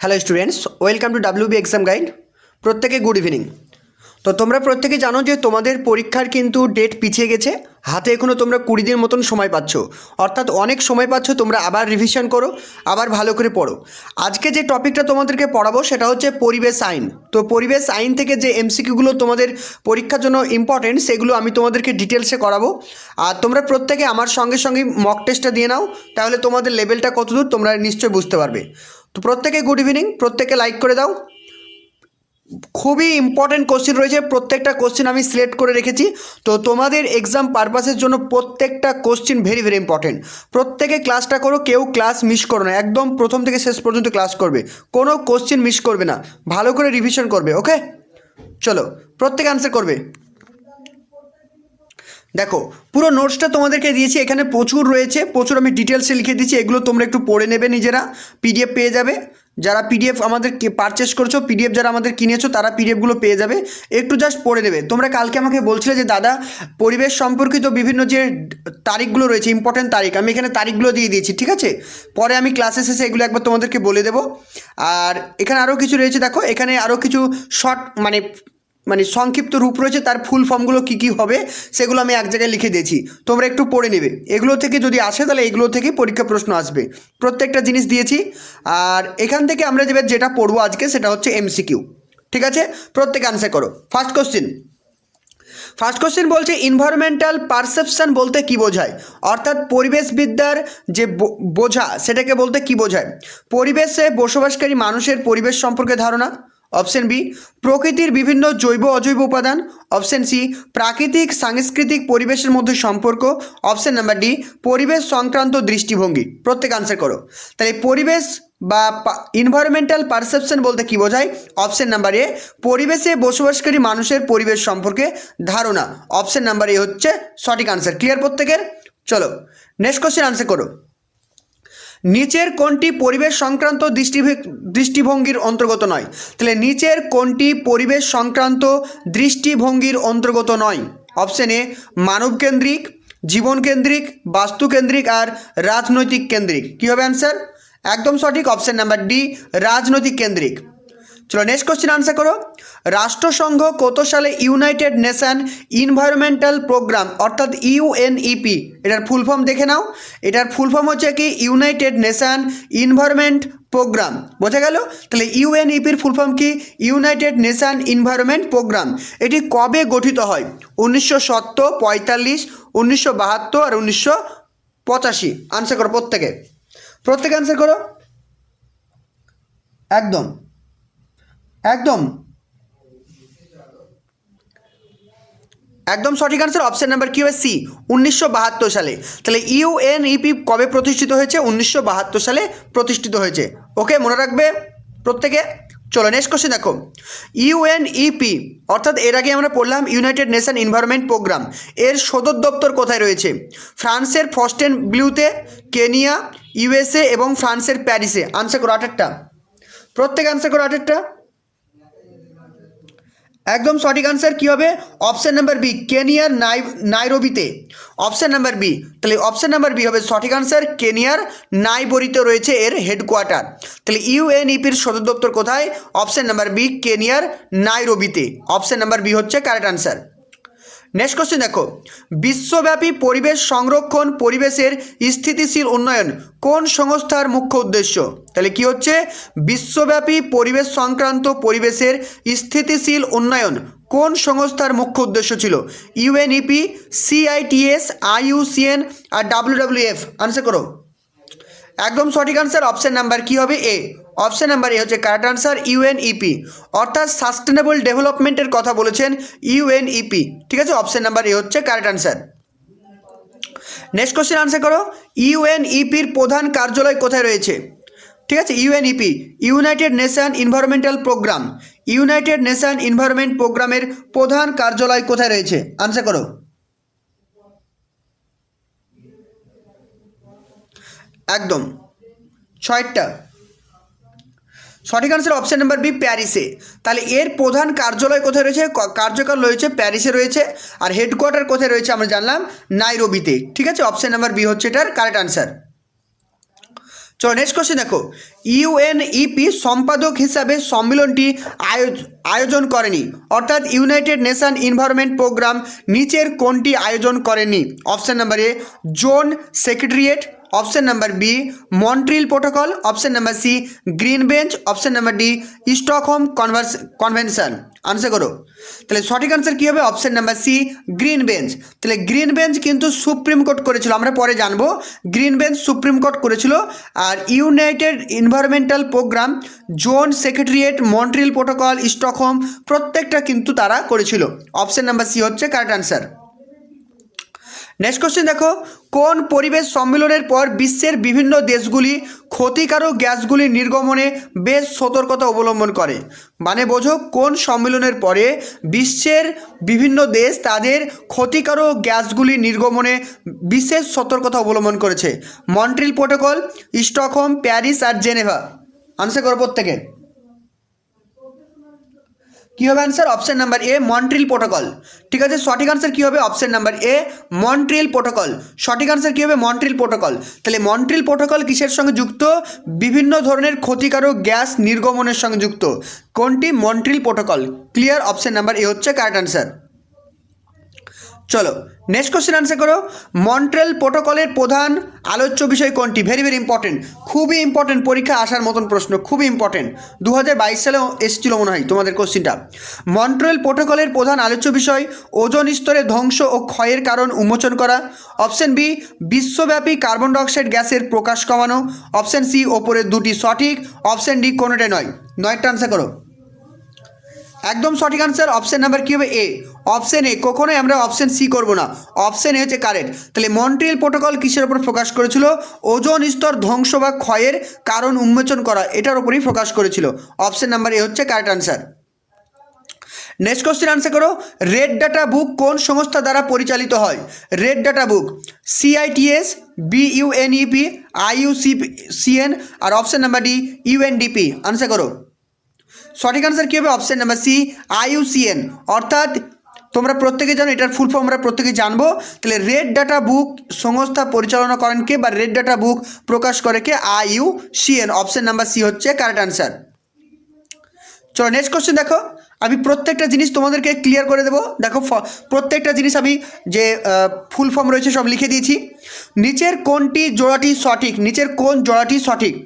Hello students, welcome to WB exam guide. প্রত্যেকে good evening. তো তোমরা প্রত্যেকে জানো যে তোমাদের পরীক্ষার কিন্তু ডেট পিছিয়ে গেছে। হাতে এখনও তোমরা 20 দিন মতন সময় পাচ্ছ, অর্থাৎ অনেক সময় পাচ্ছ। তোমরা আবার রিভিশন করো, আবার ভালো করে পড়ো। আজকে যে টপিকটা তোমাদেরকে পড়াবো সেটা হচ্ছে পরিবেশ আইন। তো পরিবেশ আইন থেকে যে এমসিকিউগুলো তোমাদের পরীক্ষার জন্য ইম্পর্টেন্ট সেগুলো আমি তোমাদেরকে ডিটেলসে করাবো। আর তোমরা প্রত্যেকে আমার সঙ্গে সঙ্গে মক টেস্টটা দিয়ে নাও, তাহলে তোমাদের লেভেলটা কতদূর তোমরা নিশ্চয়ই বুঝতে পারবে। তো প্রত্যেকে গুড ইভিনিং, প্রত্যেকে লাইক করে দাও। খুবই ইম্পর্টেন্ট কোশ্চেন রয়েছে, প্রত্যেকটা কোশ্চেন আমি সিলেক্ট করে রেখেছি। তো তোমাদের এক্সাম পারপাসের জন্য প্রত্যেকটা কোশ্চেন ভেরি ভেরি ইম্পর্টেন্ট। প্রত্যেকে ক্লাসটা করো, কেউ ক্লাস মিস করো না, একদম প্রথম থেকে শেষ পর্যন্ত ক্লাস করবে, কোনো কোশ্চেন মিস করবে না, ভালো করে রিভিশন করবে। ওকে, চলো প্রত্যেকে আনসার করবে। দেখো, পুরো নোটসটা তোমাদেরকে দিয়েছি, এখানে প্রচুর রয়েছে, প্রচুর আমি ডিটেলসে লিখে দিয়েছি। এগুলো তোমরা একটু পড়ে নেবে নিজেরা, পিডিএফ পেয়ে যাবে। যারা পিডিএফ আমাদের পারচেস করছো, পিডিএফ যারা আমাদের কিনেছো তারা পিডিএফগুলো পেয়ে যাবে, একটু জাস্ট পড়ে নেবে। তোমরা কালকে আমাকে বলছিলে যে দাদা পরিবেশ সম্পর্কিত বিভিন্ন যে তারিখগুলো রয়েছে, ইম্পর্টেন্ট তারিখ, আমি এখানে তারিখগুলো দিয়ে দিয়েছি, ঠিক আছে? পরে আমি ক্লাসে শেষে এগুলো একবার তোমাদেরকে বলে দেবো। আর এখানে আরও কিছু রয়েছে, দেখো এখানে আরও কিছু শর্ট মানে সংক্ষিপ্ত রূপ রয়েছে, তার ফুল ফর্মগুলো কী কী হবে সেগুলো আমি এক জায়গায় লিখে দিয়েছি, তোমরা একটু পড়ে নেবে। এগুলো থেকে যদি আসে তাহলে এগুলো থেকে পরীক্ষা প্রশ্ন আসবে, প্রত্যেকটা জিনিস দিয়েছি। আর এখান থেকে আমরা যেটা পড়বো আজকে সেটা হচ্ছে এমসিকিউ, ঠিক আছে? প্রত্যেকে আনসার করো। ফার্স্ট কোশ্চেন বলছে এনভায়রনমেন্টাল পারসেপশন বলতে কী বোঝায়, অর্থাৎ পরিবেশবিদ্যার যে বোঝা সেটাকে বলতে কী বোঝায়? পরিবেশে বসবাসকারী মানুষের পরিবেশ সম্পর্কে ধারণা। অপশন বি, প্রকৃতির বিভিন্ন জৈব অজৈব উপাদান। অপশন সি, প্রাকৃতিক সাংস্কৃতিক পরিবেশের মধ্যে সম্পর্ক। অপশন নাম্বার ডি, পরিবেশ সংক্রান্ত দৃষ্টিভঙ্গি। প্রত্যেক আনসার করো। তাহলে পরিবেশ বা এনভায়রনমেন্টাল পারসেপশন বলতে কী বোঝায়? অপশন নাম্বার এ, পরিবেশে বসবাসকারী মানুষের পরিবেশ সম্পর্কে ধারণা। অপশন নাম্বার এ হচ্ছে সঠিক আনসার। ক্লিয়ার প্রত্যেকের? চলো নেক্সট কোশ্চেন আনসার করো। নিচের কোনটি পরিবেশ সংক্রান্ত দৃষ্টিভঙ্গির অন্তর্গত নয়? তাহলে নিচের কোনটি পরিবেশ সংক্রান্ত দৃষ্টিভঙ্গির অন্তর্গত নয়? অপশন এ, মানবকেন্দ্রিক, জীবনকেন্দ্রিক, বাস্তুকেন্দ্রিক আর রাজনৈতিক কেন্দ্রিক। কী হবে অ্যান্সার? একদম সঠিক, অপশন নাম্বার ডি, রাজনৈতিক কেন্দ্রিক। চলো নেক্সট কোশ্চেন আনসার করো। রাষ্ট্রসংঘ কত সালে ইউনাইটেড নেশন এনভায়রনমেন্টাল প্রোগ্রাম অর্থাৎ ইউএনইপি, এটার ফুল ফর্ম দেখে নাও। এটার ফুল ফর্ম হচ্ছে কি ইউনাইটেড নেশন এনভায়রনমেন্ট প্রোগ্রাম, বোঝা গেল? তাহলে ইউএনইপির ফুল ফর্ম কি? United Nation Environment Program. এটি কবে গঠিত হয়? 1970, 45, 1972 আর 1985। আনসার করো প্রত্যেকে আনসার করো। একদম সঠিক আনসার। অপশন নাম্বার কি হবে? সি, 1972 সালে। তাহলে ইউএনইপি কবে প্রতিষ্ঠিত হয়েছে? 1972 সালে প্রতিষ্ঠিত হয়েছে। ওকে, মনে রাখবে প্রত্যেকে। চলো নেক্সট কোশ্চেন দেখো। ইউএনইপি অর্থাৎ এর আগে আমরা পড়লাম ইউনাইটেড নেশন এনভায়রনমেন্ট প্রোগ্রাম, এর সদর দপ্তর কোথায় রয়েছে? ফ্রান্সের ফন্টেনব্লিউতে, কেনিয়া, ইউএসএ এবং ফ্রান্সের প্যারিসে। আনসার করো আটেরটা, প্রত্যেকে আনসার করো আটেরটা। একদম সঠিক আনসার কী হবে? অপশন নাম্বার বি, কেনিয়ার নাইরোবিতে। অপশন নাম্বার বি, তাহলে অপশন নাম্বার বি হবে সঠিক আনসার। কেনিয়ার নাইরোবিতে রয়েছে এর হেডকোয়ার্টার। তাহলে ইউএনইপির সদর দপ্তর কোথায়? অপশন নাম্বার বি, কেনিয়ার নাইরোবিতে। অপশন নাম্বার বি হচ্ছে কারেক্ট আনসার। নেক্সট কোশ্চেন দেখো। বিশ্বব্যাপী পরিবেশ সংরক্ষণ, পরিবেশের স্থিতিশীল উন্নয়ন কোন সংস্থার মুখ্য উদ্দেশ্য? তাহলে কি হচ্ছে? বিশ্বব্যাপী পরিবেশ সংক্রান্ত পরিবেশের স্থিতিশীল উন্নয়ন কোন সংস্থার মুখ্য উদ্দেশ্য ছিল? ইউএনইপি, সিআইটিএস, আইইউসিএন আর ডাব্লিউডাব্লিউএফ। আনসার করো। একদম সঠিক আনসার। অপশন নাম্বার কি হবে? এ, অপশন নাম্বার এ হচ্ছে কারেক্ট আনসার। ইউএনইপি অর্থাৎ সাস্টেনেবল ডেভেলপমেন্টের কথা বলেছেন ইউএনইপি, ঠিক আছে? অপশন নাম্বার এ হচ্ছে correct answer. Next question answer করো। ইউএনইপির প্রধান কার্যালয় কোথায় রয়েছে? ঠিক আছে, UNEP United Nation Environmental Program, United Nation Environment প্রোগ্রামের প্রধান কার্যালয় কোথায় রয়েছে? আনসার করো। একদম ছয়টা সঠিক আনসার। অপশন নাম্বার বি, প্যারিসে। তাহলে এর প্রধান কার্যালয় কোথায় রয়েছে? কার্যকাল রয়েছে প্যারিসে রয়েছে। আর হেডকোয়ার্টার কোথায় রয়েছে আমরা জানলাম? নাইরোবিতে, ঠিক আছে? অপশন নাম্বার বি হচ্ছে এটার কারেক্ট আনসার। চলো নেক্সট কোশ্চেন দেখো, ইউএনইপি সম্পাদক হিসাবে সম্মেলনটি আয়োজন করেনি, অর্থাৎ ইউনাইটেড নেশন এনভায়রনমেন্ট প্রোগ্রাম নিচের কোনটি আয়োজন করেনি? Option number A zone secretariat, option number B Montreal protocol, option number C green bench, option number D Stockholm convention. Answer করো। তাহলে সঠিক আনসার কী হবে? Option number C green bench. তাহলে গ্রিন বেঞ্চ কিন্তু সুপ্রিম কোর্ট করেছিল, আমরা পরে জানবো। গ্রিন বেঞ্চ সুপ্রিম কোর্ট করেছিল। আর united environmental programme, zone secretariat, Montreal protocol, Stockholm প্রত্যেকটা কিন্তু তারা করেছিল। অপশন নাম্বার সি হচ্ছে কারেক্ট আনসার। নেক্সট কোশ্চেন দেখো, কোন পরিবেশ সম্মেলনের পর বিশ্বের বিভিন্ন দেশগুলি ক্ষতিকারক গ্যাসগুলি নির্গমনে বেশ সতর্কতা অবলম্বন করে? মানে বোঝো, কোন সম্মেলনের পরে বিশ্বের বিভিন্ন দেশ তাদের ক্ষতিকারক গ্যাসগুলি নির্গমনে বিশেষ সতর্কতা অবলম্বন করেছে? মন্ট্রিল প্রোটোকল, স্টকহোম, প্যারিস আর জেনেভা। আনসার করো প্রত্যেকে। কী হবে অ্যান্সার? অপশন নাম্বার এ মন্ট্রিল প্রোটোকল। ঠিক আছে, সঠিক আনসার কী হবে? অপশন নাম্বার এ মন্ট্রিল প্রোটোকল। সঠিক আনসার কী হবে? Montreal protocol. তাহলে মন্ট্রিল প্রোটোকল কিসের সঙ্গে যুক্ত? বিভিন্ন ধরনের ক্ষতিকারক গ্যাস নির্গমনের সঙ্গে যুক্ত। কোনটি? Montreal protocol. Clear? Option number A হচ্ছে কারেক্ট আনসার। চলো নেক্সট কোশ্চেন আনসার করো, মন্ট্রিল প্রোটোকলের প্রধান আলোচ্য বিষয় কোনটি? ভেরি ভেরি ইম্পর্টেন্ট, খুবই ইম্পর্টেন্ট, পরীক্ষা আসার মতন প্রশ্ন, খুবই ইম্পর্টেন্ট। 2022 সালেও এসেছিল মনে হয় তোমাদের কোশ্চেনটা। মন্ট্রিল প্রোটোকলের প্রধান আলোচ্য বিষয় ওজোন স্তরে ধ্বংস ও ক্ষয়ের কারণ উন্মোচন করা। অপশন বি বিশ্বব্যাপী কার্বন ডাইঅক্সাইড গ্যাসের প্রকাশ কমানো। অপশন সি ওপরের দুটি সঠিক। অপশন ডি কোনোটাই নয়। নয়টা আনসার করো। একদম সঠিক আনসার অপশন নাম্বার কী হবে? এ। অপশন এ, কখনোই আমরা অপশন সি করব না, অপশন এ হচ্ছে কারেক্ট। তাহলে মন্ট্রিল প্রোটোকল কিসের উপর ফোকাস করেছিল? ওজোন স্তর ধ্বংস বা ক্ষয়ের কারণ উন্মোচন করা, এটার উপরেই ফোকাস করেছিল। অপশন নাম্বার এ হচ্ছে correct answer. Next question answer করো, রেড ডাটা বুক কোন সংস্থা দ্বারা পরিচালিত হয়? Red data book CITES, B UNEP, IUCN আর option number D UNDP. Answer করো। সঠিক আনসার কী হবে? Option number C IUCN. অর্থাৎ তোমরা প্রত্যেকে জানো, এটার ফুল ফর্ম আমরা প্রত্যেকে জানবো। তাহলে রেড ডাটা বুক সংস্থা পরিচালনা করেন কে, বা রেড ডাটা বুক প্রকাশ করে কে? আইইউসিএন। অপশন নাম্বার সি হচ্ছে কারেক্ট আনসার। চলো নেক্সট কোশ্চেন দেখো, আমি প্রত্যেকটা জিনিস তোমাদেরকে ক্লিয়ার করে দেবো। দেখো প্রত্যেকটা জিনিস আমি যে ফুল ফর্ম রয়েছে সব লিখে দিয়েছি। নিচের কোনটি জোড়াটি সঠিক? নিচের কোন জোড়াটি সঠিক?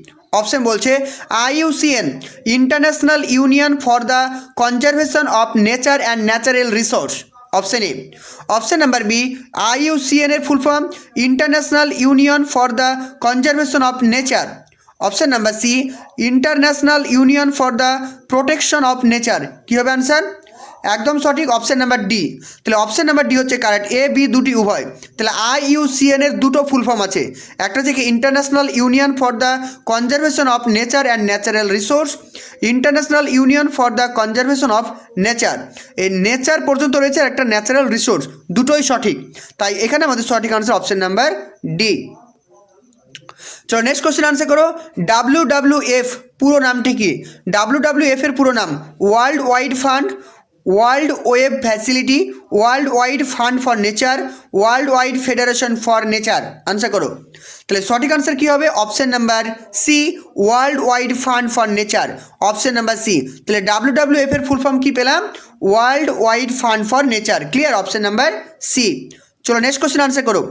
অপশন বলছে IUCN international union for the conservation of nature and natural resource. Option A. Option number B IUCN এর full form international union for the conservation of nature. Option number C international union for the protection of nature. কী হবে answer? একদম সঠিক option number D. তাহলে option number D হচ্ছে correct, A B দুটি উভয়। তাহলে আইইউসিএন এর দুটো ফুল ফর্ম আছে, একটা থেকে international union for the conservation of nature and natural resource, international union for the conservation of nature. এই নেচার পর্যন্ত রয়েছে, আর একটা ন্যাচারাল রিসোর্স, দুটোই সঠিক। তাই এখানে আমাদের সঠিক আনসার অপশন নাম্বার ডি। চলো নেক্সট কোশ্চেন আনসার করো, WWF পুরো নামটি কি? WWF এর পুরো নাম World Wide Fund, World Web Facility, World Wide Fund for Nature, World Wide Federation for Nature. Answer করো। তাহলে সঠিক আনসার কী হবে? Option number C World Wide Fund for Nature. Option number C. তাহলে WWF এর ফুল ফর্ম কী পেলাম? World Wide Fund for Nature. Clear? Option number C. চলো নেক্সট কোশ্চেন আনসার করো,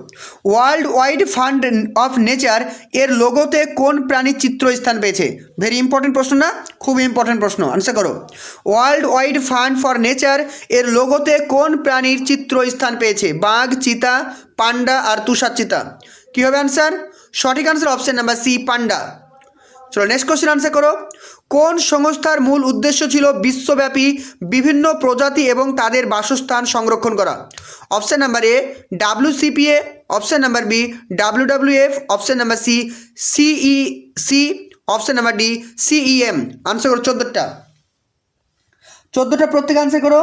world Wide fund of nature এর লোগোতে কোন প্রাণীর চিত্র স্থান পেয়েছে? ভেরি ইম্পর্টেন্ট প্রশ্ন না? খুব ইম্পর্টেন্ট প্রশ্ন। আনসার করো। World Wide Fund for nature এর লোগোতে কোন প্রাণীর চিত্র স্থান পেয়েছে? বাঘ, চিতা, পান্ডা আর তুষার চিতা। কী হবে অ্যান্সার? সঠিক আনসার অপশন নাম্বার সি পান্ডা। চলো নেক্সট কোশ্চেন আনসার করো, কোন সংস্থার মূল উদ্দেশ্য ছিল বিশ্বব্যাপী বিভিন্ন প্রজাতি এবং তাদের বাসস্থান সংরক্ষণ করা? Option number A WCPA, option number B WWF, option number C CEC, option number D CEM। Answer করো 14টা প্রত্যেক আনসার করো।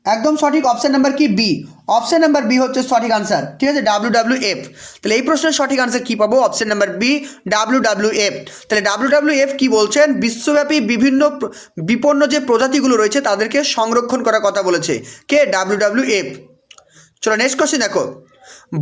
একদম সঠিক অপশন নাম্বার কি? বি। অপশন নাম্বার বি হচ্ছে সঠিক আনসার। ঠিক আছে, WWF। তাহলে এই প্রশ্নের সঠিক আনসার কী পাবো? Option number B WWF। তাহলে WWF কি বলছেন? বিশ্বব্যাপী বিভিন্ন বিপন্ন যে প্রজাতিগুলো রয়েছে তাদেরকে সংরক্ষণ করার কথা বলেছে কে? WWF। চলো নেক্সট কোশ্চেন দেখো,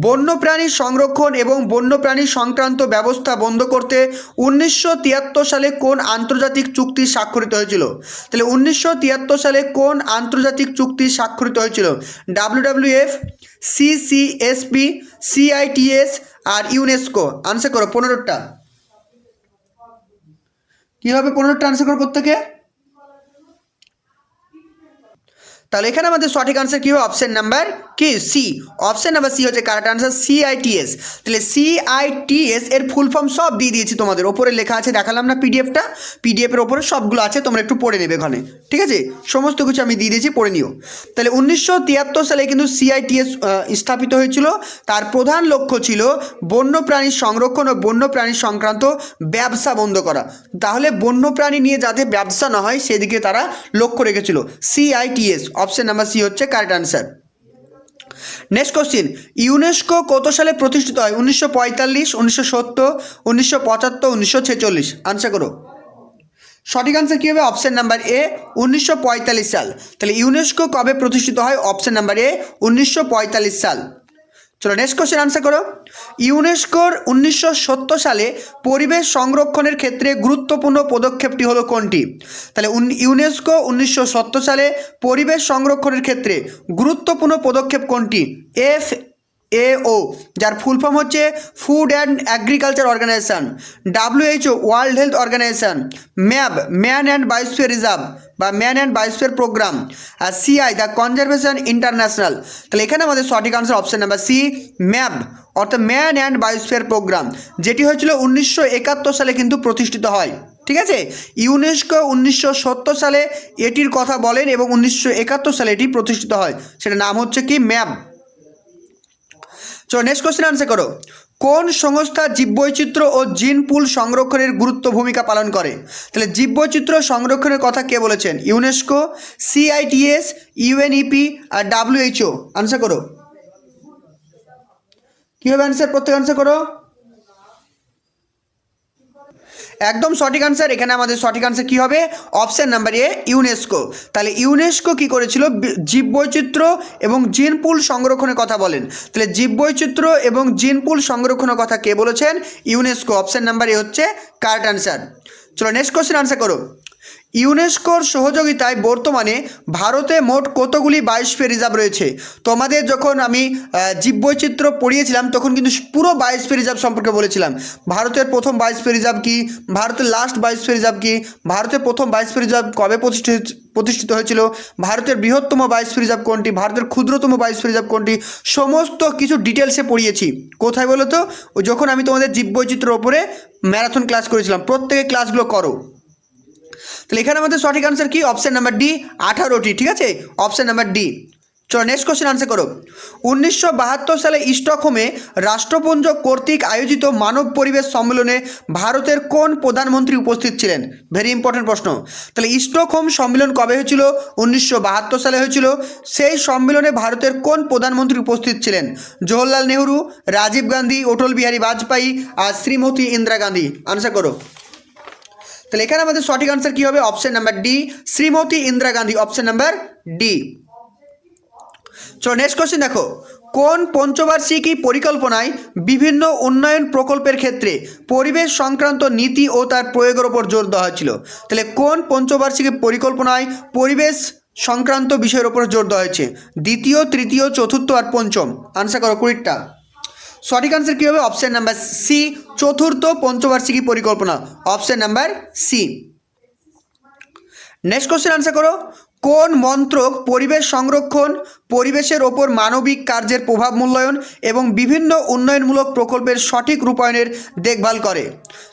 বন্যপ্রাণী সংরক্ষণ এবং বন্যপ্রাণী সংক্রান্ত ব্যবস্থা বন্ধ করতে 1973 সালে কোন আন্তর্জাতিক চুক্তি স্বাক্ষরিত হয়েছিল? তাহলে 1973 সালে কোন আন্তর্জাতিক চুক্তি স্বাক্ষরিত হয়েছিল? WWF, CCSP, CITES আর ইউনেস্কো। আনসার করো 15টা। কী হবে 15টা আনসার করো প্রত্যেকে? তাহলে এখানে আমাদের সঠিক আনসার কী হবে? অপশন নাম্বার কি? সি। অপশন নাম্বার সি হচ্ছে কারেক্ট আনসার, CITES। তাহলে CITES এর ফুল ফর্ম সব দিয়ে দিয়েছি তোমাদের, ওপরে লেখা আছে, দেখালাম না পিডিএফটা? পিডিএফের ওপরে সবগুলো আছে, তোমরা একটু পড়ে নেবে ওখানে, ঠিক আছে? সমস্ত কিছু আমি দিয়ে দিয়েছি, পড়ে নিও। তাহলে 1973 সালে কিন্তু CITES স্থাপিত হয়েছিল। তার প্রধান লক্ষ্য ছিল বন্যপ্রাণী সংরক্ষণ ও বন্যপ্রাণী সংক্রান্ত ব্যবসা বন্ধ করা। তাহলে বন্যপ্রাণী নিয়ে যাতে ব্যবসা না হয় সেদিকে তারা লক্ষ্য রেখেছিল। CITES, অপশন নাম্বার সি হচ্ছে correct answer. Next question, UNESCO কত সালে প্রতিষ্ঠিত হয়? 1945, 1970, 1975, 1946। আনসার করো। সঠিক আনসার কী হবে? অপশন নাম্বার এ, 1945 সাল। তাহলে ইউনেস্কো কবে প্রতিষ্ঠিত হয়? অপশন নাম্বার এ, 1945 সাল। চলো নেক্সট কোশ্চেন আনসার করো। ইউনেস্কোর 1970 সালে পরিবেশ সংরক্ষণের ক্ষেত্রে গুরুত্বপূর্ণ পদক্ষেপটি হলো কোনটি? তাহলে ইউনেস্কো 1970 সালে পরিবেশ সংরক্ষণের ক্ষেত্রে গুরুত্বপূর্ণ পদক্ষেপ কোনটি? FAO, যার ফুল ফর্ম হচ্ছে food and agriculture organisation, WHO, world health organisation, MAB, man and biosphere reserve বা ম্যান অ্যান্ড বায়োস্ফিয়ার প্রোগ্রাম, আর CI, দ্য কনজারভেশন ইন্টারন্যাশনাল। তাহলে এখানে আমাদের সঠিক answer option number C, MAB, অর্থাৎ ম্যান অ্যান্ড বায়োস্ফিয়ার প্রোগ্রাম, যেটি হয়েছিল 1971 সালে কিন্তু প্রতিষ্ঠিত হয়। ঠিক আছে, ইউনেস্কো 1970 সালে এটির কথা বলেন এবং 1971 সালে এটি প্রতিষ্ঠিত হয়, সেটার নাম হচ্ছে কি? MAB। চলো নেক্সট কোশ্চেন আনসার করো। কোন সংস্থা জীববৈচিত্র্য ও জিন পুল সংরক্ষণের গুরুত্ব ভূমিকা পালন করে? তাহলে জীববৈচিত্র্য সংরক্ষণের কথা কে বলেছেন? ইউনেস্কো, CITES, UNEP আর WHO। আনসার করো। কী হবে আনসার? প্রত্যেক আনসার করো। একদম সঠিক আনসার। এখানে আমাদের সঠিক আনসার কী হবে? Option number A, UNESCO. তাহলে ইউনেস্কো কী করেছিল? জীববৈচিত্র্য এবং জিন পুল সংরক্ষণের কথা বলেন। তাহলে জীববৈচিত্র্য এবং জিন পুল সংরক্ষণের কথা কে বলেছেন? ইউনেস্কো। অপশান নাম্বার এ হচ্ছে কারেক্ট আনসার। চলো নেক্সট কোশ্চেন আনসার করো। ইউনেস্কোর সহযোগিতায় বর্তমানে ভারতে মোট কতগুলি বায়োস্ফিয়ার রিজার্ভ রয়েছে? তোমাদের যখন আমি জীববৈচিত্র্য পড়িয়েছিলাম তখন কিন্তু পুরো বায়োস্ফিয়ার রিজার্ভ সম্পর্কে বলেছিলাম। ভারতের প্রথম বায়োস্ফিয়ার রিজার্ভ কী, ভারতের লাস্ট বায়োস্ফিয়ার রিজার্ভ কী, ভারতের প্রথম বায়োস্ফিয়ার রিজার্ভ কবে প্রতিষ্ঠিত হয়েছিল, ভারতের বৃহত্তম বায়োস্ফিয়ার রিজার্ভ কোনটি, ভারতের ক্ষুদ্রতম বায়োস্ফিয়ার রিজার্ভ কোনটি, সমস্ত কিছু ডিটেলসে পড়িয়েছি। কোথায় বলো তো? যখন আমি তোমাদের জীববৈচিত্র্যের ওপরে ম্যারাথন ক্লাস করেছিলাম। প্রত্যেকে ক্লাসগুলো করো। তাহলে এখানে আমাদের সঠিক আনসার কি? অপশান নাম্বার ডি, 18টি। ঠিক আছে, অপশান নাম্বার ডি। চলো নেক্সট কোশ্চেন আনসার করো। 1972 সালে স্টকহোমে রাষ্ট্রপুঞ্জ কর্তৃক আয়োজিত মানব পরিবেশ সম্মেলনে ভারতের কোন প্রধানমন্ত্রী উপস্থিত ছিলেন? ভেরি ইম্পর্টেন্ট প্রশ্ন। তাহলে স্টকহোম সম্মেলন কবে হয়েছিল? 1972 সালে হয়েছিল। সেই সম্মেলনে ভারতের কোন প্রধানমন্ত্রী উপস্থিত ছিলেন? জওহরলাল নেহরু, রাজীব গান্ধী, অটল বিহারী বাজপেয়ী আর শ্রীমতী ইন্দিরা গান্ধী। আনসার করো। তাহলে এখানে আমাদের সঠিক আনসার কী হবে? Option number D, Shrimati Indira Gandhi. Option number D. চলো নেক্সট কোশ্চেন দেখো। কোন পঞ্চবার্ষিকী পরিকল্পনায় বিভিন্ন উন্নয়ন প্রকল্পের ক্ষেত্রে পরিবেশ সংক্রান্ত নীতি ও তার প্রয়োগের ওপর জোর দেওয়া হয়েছিল? তাহলে কোন পঞ্চবার্ষিকী পরিকল্পনায় পরিবেশ সংক্রান্ত বিষয়ের ওপর জোর দেওয়া হয়েছে? দ্বিতীয়, তৃতীয়, চতুর্থ আর পঞ্চম। আনসার করো 20টা। সঠিক আনসার কী হবে? অপশান নাম্বার সি, চতুর্থ পঞ্চবার্ষিকী পরিকল্পনা। Option number C. Next question answer করো। কোন মন্ত্রক পরিবেশ সংরক্ষণ, পরিবেশের ওপর মানবিক কার্যের প্রভাব মূল্যায়ন এবং বিভিন্ন উন্নয়নমূলক প্রকল্পের সঠিক রূপায়ণের দেখভাল করে?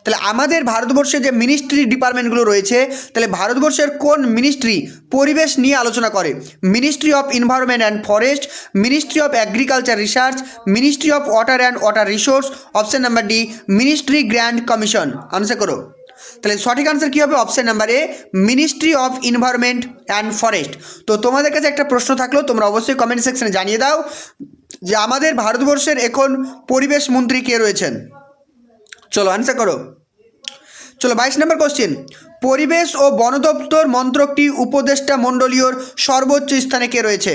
তাহলে আমাদের ভারতবর্ষে যে মিনিস্ট্রি ডিপার্টমেন্টগুলো রয়েছে, তাহলে ভারতবর্ষের কোন মিনিস্ট্রি পরিবেশ নিয়ে আলোচনা করে? Ministry of environment and forest, ministry of agriculture research, ministry of water and water resource. Option number D, ministry grand commission. Answer করো। তাহলে সঠিক আনসার কী হবে? Option number A, ministry of environment and forest. তো তোমাদের কাছে একটা প্রশ্ন থাকলো, তোমরা অবশ্যই কমেন্ট সেকশনে জানিয়ে দাও যে আমাদের ভারতবর্ষের এখন পরিবেশ মন্ত্রী কে রয়েছেন? চলো আনসার করো। চলো 22 নম্বর কোশ্চেন। পরিবেশ ও বন দপ্তর মন্ত্রকটি উপদেষ্টা মণ্ডলীয়র সর্বোচ্চ স্থানে কে রয়েছে?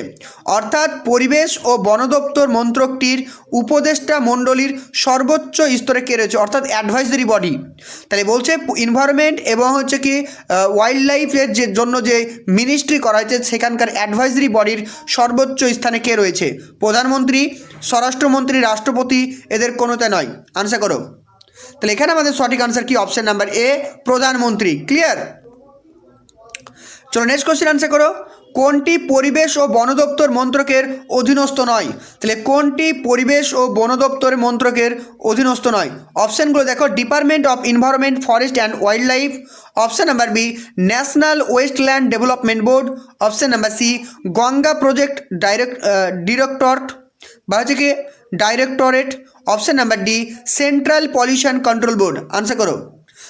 অর্থাৎ পরিবেশ ও বন দপ্তর মন্ত্রকটির উপদেষ্টা মণ্ডলীর সর্বোচ্চ স্তরে কে রয়েছে, অর্থাৎ অ্যাডভাইজারি বডি। তাহলে বলছে এনভায়রনমেন্ট এবং হচ্ছে কি ওয়াইল্ড লাইফের যে জন্য যে মিনিস্ট্রি করা হয়েছে সেখানকার অ্যাডভাইজারি বডির সর্বোচ্চ স্থানে কে রয়েছে? প্রধানমন্ত্রী, স্বরাষ্ট্রমন্ত্রী, রাষ্ট্রপতি, এদের কোনোটা নয়। আনসার করো। তাহলে এখানে আমাদের সঠিক আনসার কি? অপশন নাম্বার এ, প্রধানমন্ত্রী। ক্লিয়ার? চলো নেক্সট কোশ্চেন আনসার করো। কোনটি পরিবেশ ও বন দপ্তর মন্ত্রকের অধীনস্থ নয়? তাহলে কোনটি পরিবেশ ও বন দপ্তর মন্ত্রকের অধীনস্থ নয়? অপশানগুলো দেখো, Department of Environment, Forest and Wildlife. Option number B, National Wasteland Development Board. Option number C, Ganga Project Directorate বা হচ্ছে কি directorate. Option number D, Central Pollution control Board. Answer করো।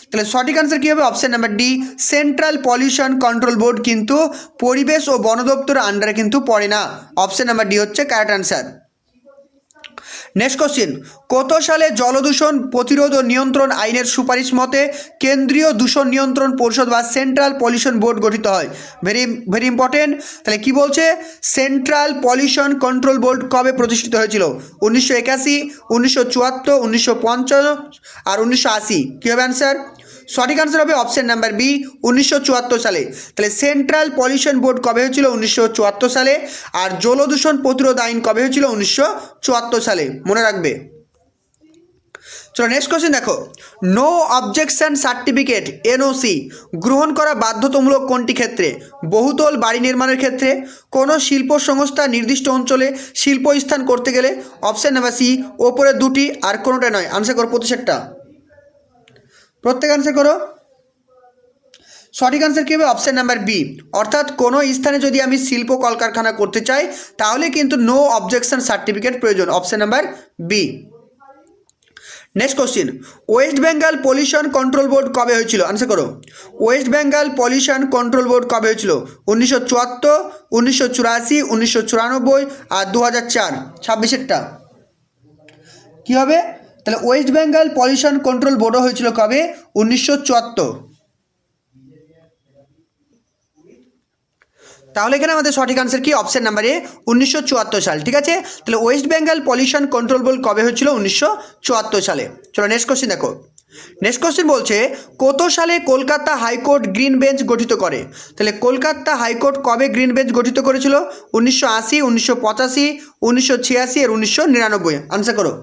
তাহলে সঠিক আনসার কী হবে? Option number D, Central Pollution control Board কিন্তু পরিবেশ ও বন দপ্তরের আন্ডারে কিন্তু পড়ে না। অপশান নাম্বার ডি হচ্ছে কারেক্ট আনসার। নেক্সট কোশ্চিন, কত সালে জলদূষণ প্রতিরোধ ও নিয়ন্ত্রণ আইনের সুপারিশ মতে কেন্দ্রীয় দূষণ নিয়ন্ত্রণ পরিষদ বা সেন্ট্রাল পলিউশন বোর্ড গঠিত হয়? Very important. তাহলে কি বলছে? সেন্ট্রাল পলিউশন কন্ট্রোল বোর্ড কবে প্রতিষ্ঠিত হয়েছিল? 1981, 1974, 1955 আর 1980। কী হবে অ্যান্সার? সঠিক আনসার হবে অপশন নাম্বার বি, 1974 সালে। তাহলে সেন্ট্রাল পলিউশন বোর্ড কবে হয়েছিল? 1974 সালে। আর জলদূষণ প্রতিরোধ আইন কবে হয়েছিল? 1974 সালে। মনে রাখবে। চলো নেক্সট কোশ্চেন দেখো, নো অবজেকশন সার্টিফিকেট এনওসি গ্রহণ করা বাধ্যতামূলক কোনটি ক্ষেত্রে? বহুতল বাড়ি নির্মাণের ক্ষেত্রে, কোনো শিল্প সংস্থা নির্দিষ্ট অঞ্চলে শিল্প স্থান করতে গেলে। অপশন নাম্বার সি, ওপরে দুটি আর কোনোটা নয়। আনসার করো প্রতিষ্ঠানটা, প্রত্যেক আনসার করো। সঠিক আনসার কী হবে? অপশান নাম্বার বি, অর্থাৎ কোনো স্থানে যদি আমি শিল্প কলকারখানা করতে চাই তাহলে কিন্তু নো অবজেকশন সার্টিফিকেট প্রয়োজন। Option number B. Next question, West Bengal Pollution control Board কবে হয়েছিল? আনসার করো। West Bengal Pollution control Board কবে হয়েছিল? 1974, 1984, 1994 আর 2004। 26এরটা কী হবে? তাহলে ওয়েস্ট বেঙ্গল পলিউশন কন্ট্রোল বোর্ডও হয়েছিল কবে? 1974। তাহলে এখানে আমাদের সঠিক আনসার কি? অপশন নাম্বার এ, 1974 সাল। ঠিক আছে? তাহলে West Bengal Pollution control Board কবে হয়েছিল? 1974 সালে। চলো নেক্সট কোশ্চেন দেখো। নেক্সট কোশ্চেন বলছে, কত সালে কলকাতা হাইকোর্ট গ্রিন বেঞ্চ গঠিত করে? তাহলে কলকাতা হাইকোর্ট কবে গ্রিন বেঞ্চ গঠিত করেছিল? 1980, 1985, 1986 আর 1999। আনসার করো।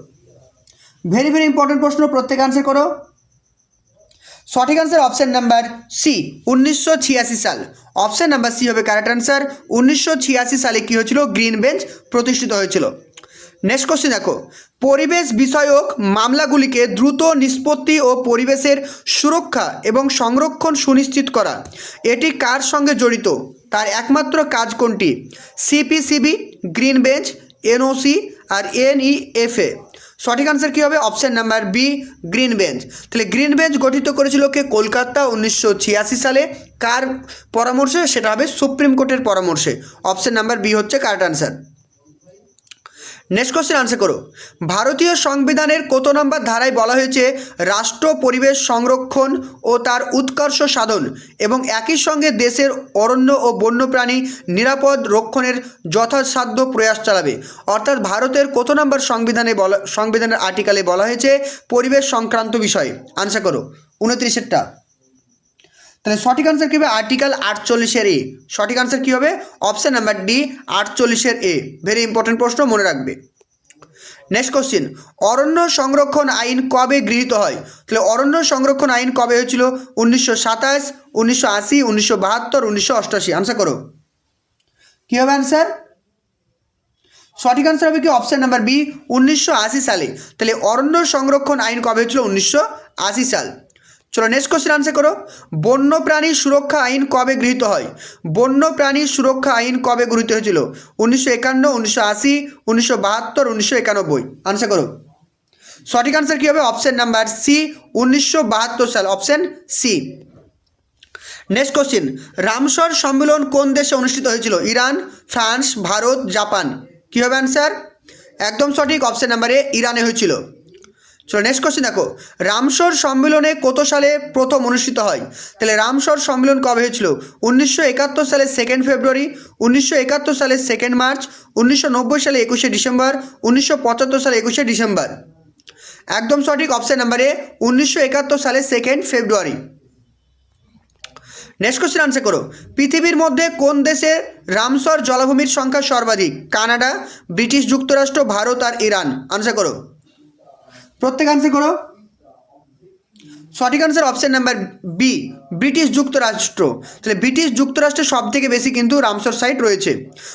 ভেরি ইম্পর্টেন্ট প্রশ্ন, প্রত্যেক আনসার করো। সঠিক আনসার অপশান নাম্বার সি, 1986 সাল। অপশান নাম্বার সি হবে কারেক্ট আনসার। 1986 সালে কী হয়েছিল? গ্রিন বেঞ্চ প্রতিষ্ঠিত হয়েছিল। নেক্সট কোশ্চেন দেখো, পরিবেশ বিষয়ক মামলাগুলিকে দ্রুত নিষ্পত্তি ও পরিবেশের সুরক্ষা এবং সংরক্ষণ সুনিশ্চিত করা এটি কার সঙ্গে জড়িত? তার একমাত্র কাজ কোনটি? সিপিসিবি, গ্রিন বেঞ্চ, এনওসি আর এনইএফএ। সঠিক আনসার কী হবে? Option number B, green bench. তাহলে গ্রিন বেঞ্চ গঠিত করেছিল কে? কলকাতা 1986 সালে। কার পরামর্শে? সেটা হবে সুপ্রিম কোর্টের পরামর্শে। অপশান নাম্বার বি হচ্ছে correct answer. Next question answer করো, ভারতীয় সংবিধানের কত নম্বর ধারায় বলা হয়েছে রাষ্ট্র পরিবেশ সংরক্ষণ ও তার উৎকর্ষ সাধন এবং একই সঙ্গে দেশের অরণ্য ও বন্যপ্রাণী নিরাপদ রক্ষণের যথাসাধ্য প্রয়াস চালাবে? অর্থাৎ ভারতের কত নম্বর সংবিধানের আর্টিকেলে বলা হয়েছে পরিবেশ সংক্রান্ত বিষয়ে? আনসার করো 29-এরটা। তাহলে সঠিক আনসার কী হবে? আর্টিকেল 48-এর এ। সঠিক আনসার কী হবে? অপশান নাম্বার ডি, 48-এর এ। ভেরি ইম্পর্টেন্ট প্রশ্ন, মনে রাখবে। নেক্সট কোশ্চিন, অরণ্য সংরক্ষণ আইন কবে গৃহীত হয়? তাহলে অরণ্য সংরক্ষণ আইন কবে হয়েছিল? 1927, 1980, 1972, 1988। আনসার করো। কী হবে অ্যান্সার? সঠিক আনসার হবে কি? অপশান নাম্বার বি, 1980 সালে। তাহলে অরণ্য সংরক্ষণ আইন কবে হয়েছিল? 1980 সাল। চলো নেক্সট কোশ্চেন আনসার করো, বন্যপ্রাণী সুরক্ষা আইন কবে গৃহীত হয়? বন্যপ্রাণী সুরক্ষা আইন কবে গৃহীত হয়েছিল? 1951, 1980, 1972, 1991। আনসার করো। সঠিক আনসার কী হবে? অপশান নাম্বার সি, 1972 সাল। Option C. Next question, Ramsar সম্মেলন কোন দেশে অনুষ্ঠিত হয়েছিল? Iran, France, Bharat, Japan. কী হবে অ্যান্সার? একদম সঠিক, অপশান নাম্বার এ, ইরানে হয়েছিল। চলো নেক্সট কোশ্চেন দেখো, রামসর সম্মেলনে কত সালে প্রথম অনুষ্ঠিত হয়? তাহলে রামসর সম্মেলন কবে হয়েছিল? 1971 সালে 2 ফেব্রুয়ারি, 1971 সালে 2 মার্চ, 1990 সালে 21 ডিসেম্বর, 1975 সালে 21 ডিসেম্বর। একদম সঠিক, অপশন নাম্বার এ 1971 সালে 2 ফেব্রুয়ারি। নেক্সট কোশ্চেন আনসার করো, পৃথিবীর মধ্যে কোন দেশে রামসর জলাভূমির সংখ্যা সর্বাধিক? কানাডা, ব্রিটিশ যুক্তরাষ্ট্র, ভারত আর ইরান। আনসার করো, প্রত্যেক আনসার করো। সঠিক answer option number B, British যুক্তরাষ্ট্র। তাহলে ব্রিটিশ যুক্তরাষ্ট্রে সব থেকে বেশি কিন্তু রামসর সাইট রয়েছে।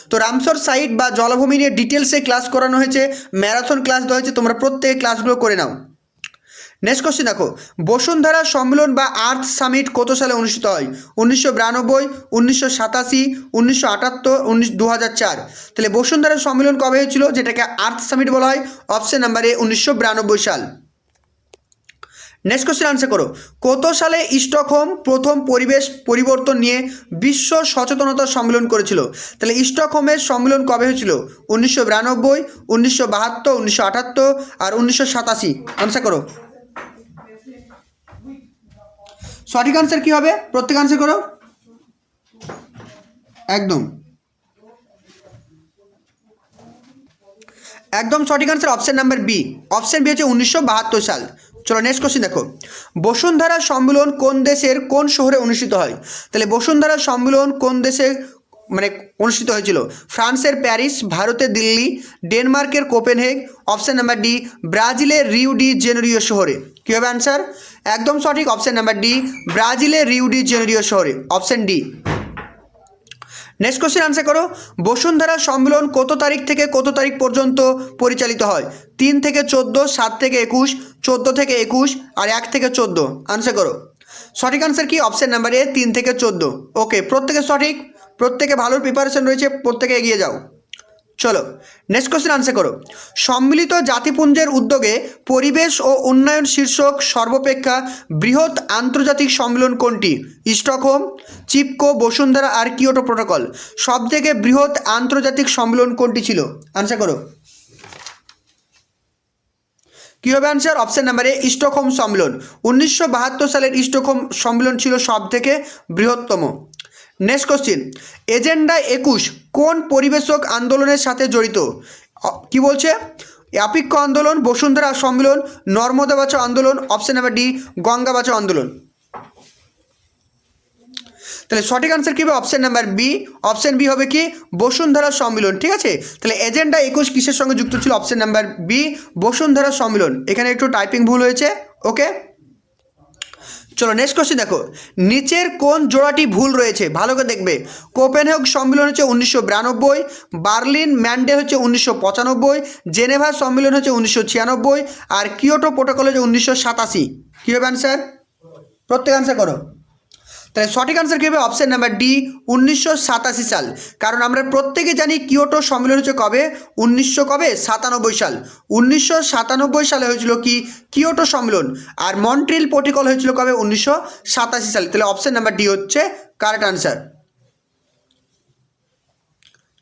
তো রামসর সাইট বা জলাভূমি নিয়ে ডিটেলসে ক্লাস করানো হয়েছে, ম্যারাথন ক্লাস দেওয়া হয়েছে, তোমরা প্রত্যেক ক্লাসগুলো করে নাও। নেক্সট কোশ্চেন দেখো, বসুন্ধরা সম্মেলন বা আর্থ সামিট কত সালে অনুষ্ঠিত হয়? 1992, 1987, 1978, 2004। তাহলে বসুন্ধরা সম্মেলন কবে হয়েছিল, যেটাকে আর্থ সামিট বলা হয়? অপশন নাম্বার এ 1992 সাল। নেক্সট কোশ্চেন আনসার করো, কত সালে স্টকহোম প্রথম পরিবেশ পরিবর্তন নিয়ে বিশ্ব সচেতনতা সম্মেলন করেছিল? তাহলে স্টকহোমের সম্মেলন কবে হয়েছিল? 1992, 1972, 1978 আর 1987। আনসার করো। সঠিক আনসার কি হবে? প্রত্যেক আনসার করো। একদম একদম সঠিক answer option number B. Option B হচ্ছে 1972 সাল। চলো নেক্সট কোশ্চেন দেখো, বসুন্ধরা সম্মেলন কোন দেশের কোন শহরে অনুষ্ঠিত হয়? তাহলে বসুন্ধরা সম্মেলন কোন দেশে অনুষ্ঠিত হয়েছিল? ফ্রান্সের প্যারিস, ভারতের দিল্লি, ডেনমার্কের কোপেনহেগ, অপশন নাম্বার ডি ব্রাজিলের রিউ ডি জেনেরিও শহরে। কী হবে অ্যান্সার? একদম সঠিক, অপশন নাম্বার ডি ব্রাজিলের রিউ ডি জেনেরিও শহরে, option D. Next question answer করো, বসুন্ধরা সম্মেলন কত তারিখ থেকে কত তারিখ পর্যন্ত পরিচালিত হয়? 3 থেকে 14, 7 থেকে 21, 14 থেকে 21 আর 1 থেকে 14। আনসার করো। সঠিক আনসার কি? অপশন নাম্বার এ 3 থেকে 14। ওকে, প্রত্যেকে সঠিক, প্রত্যেকে ভালো প্রিপারেশন রয়েছে, প্রত্যেকে এগিয়ে যাও। চলো নেক্সট কোশ্চেন আনসার করো, সম্মিলিত জাতিপুঞ্জের উদ্যোগে পরিবেশ ও উন্নয়ন শীর্ষক সর্বাপেক্ষা বৃহৎ আন্তর্জাতিক সম্মেলন কোনটি? স্টকহোম, চিপকো, বসুন্ধরা আর কিয়োটো প্রোটোকল। সবথেকে বৃহৎ আন্তর্জাতিক সম্মেলন কোনটি ছিল? আনসার করো। কী হবে অ্যান্সার? অপশন নাম্বার এ স্টকহোম সম্মেলন। 1972 সালের স্টকহোম সম্মেলন ছিল সবথেকে বৃহত্তম। নেক্সট কোশ্চিন, এজেন্ডা 21 কোন পরিবেশক আন্দোলনের সাথে জড়িত? কি বলছে? আপিক্য আন্দোলন, বসুন্ধরা সম্মেলন, নর্মদা বাঁচাও আন্দোলন, অপশন নাম্বার ডি গঙ্গা বাঁচাও আন্দোলন। তাহলে সঠিক আনসার কী হবে? Option number B. Option B হবে কি? বসুন্ধরা সম্মেলন। ঠিক আছে, তাহলে এজেন্ডা 21 কিসের সঙ্গে যুক্ত ছিল? অপশন নাম্বার বি বসুন্ধরা সম্মেলন। এখানে একটু টাইপিং ভুল হয়েছে। ওকে, চলো নেক্সট কোশ্চেন দেখো, নিচের কোন জোড়াটি ভুল রয়েছে? ভালো করে দেখবে। কোপেনহেগ সম্মেলন হচ্ছে 1992, বার্লিন ম্যান্ডে হচ্ছে 1995, জেনেভা সম্মেলন হচ্ছে 1996 আর কিয়োটো প্রোটোকল হচ্ছে 1987। কী হবে অ্যান্সার? প্রত্যেক আনসার করো। তাহলে সঠিক আনসার কী হবে? অপশন নাম্বার ডি 1987 সাল। কারণ আমরা প্রত্যেকে জানি কিয়োটো সম্মেলন হচ্ছে কবে? 1997 সাল। 1997 সালে হয়েছিল কি? কিয়োটো সম্মেলন। আর মন্ট্রিল প্রোটোকল হয়েছিল কবে? 1987 সালে। তাহলে অপশন নাম্বার ডি হচ্ছে কারেক্ট আনসার।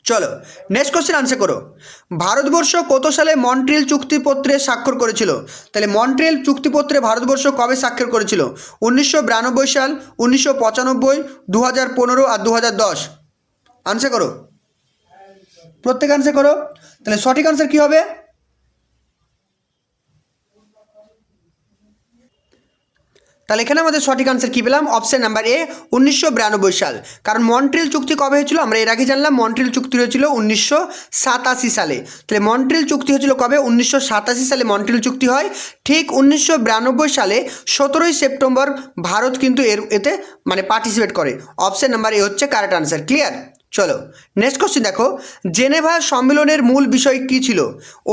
চলো নেক্সট কোশ্চেন আনসার করো, ভারতবর্ষ কত সালে মন্ট্রিল চুক্তিপত্রে স্বাক্ষর করেছিল? তাহলে মন্ট্রিল চুক্তিপত্রে ভারতবর্ষ কবে স্বাক্ষর করেছিল? 1992 সাল, 1995, 2015 আর 2010। আনসার করো, প্রত্যেক আনসার করো। তাহলে সঠিক আনসার কী হবে? তাহলে এখানে আমাদের সঠিক আনসার কী পেলাম? অপশন নাম্বার এ 1992 সাল। কারণ মন্ট্রিল চুক্তি কবে হয়েছিল? আমরা এর আগে জানলাম মন্ট্রিল চুক্তি হয়েছিল 1987 সালে। তাহলে মন্ট্রিল চুক্তি হয়েছিল কবে? 1987 সালে মন্ট্রিল চুক্তি হয়। ঠিক 1992 সালে 17ই সেপ্টেম্বর ভারত কিন্তু এতে পার্টিসিপেট করে। অপশন নাম্বার এ হচ্ছে কারেক্ট আনসার। ক্লিয়ার? চলো নেক্সট কোশ্চেন দেখো, জেনেভা সম্মেলনের মূল বিষয় কী ছিল?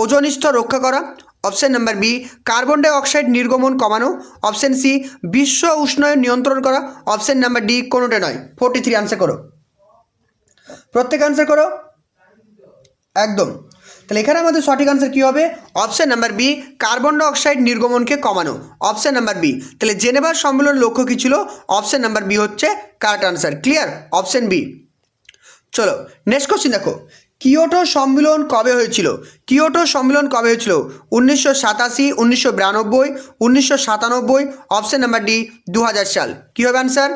ওজোন স্তর রক্ষা করা, option number B carbon die oxide নির্গমন কমানো, অপশন সি বিশ্ব উষ্ণায়ন নিয়ন্ত্রণ করা, অপশন নাম্বার ডি কোনোটা নয়। 43 আনসার করো, প্রত্যেক আনসার করো। একদম, তাহলে এখানে আমাদের সঠিক আনসার কী হবে? Option number B carbon die oxide নির্গমনকে কমানো, অপশন নাম্বার বি। তাহলে জেনেভার সম্মেলনের লক্ষ্য কী ছিল? অপশন নাম্বার বি হচ্ছে correct answer. Clear? Option B. চলো নেক্সট কোশ্চেন দেখো, কিয়োটো সম্মেলন কবে হয়েছিল? কিয়োটো সম্মেলন কবে হয়েছিল? 1987, 1992, 1997, অপশন নাম্বার ডি 2000 সাল। কী হবে অ্যান্সার?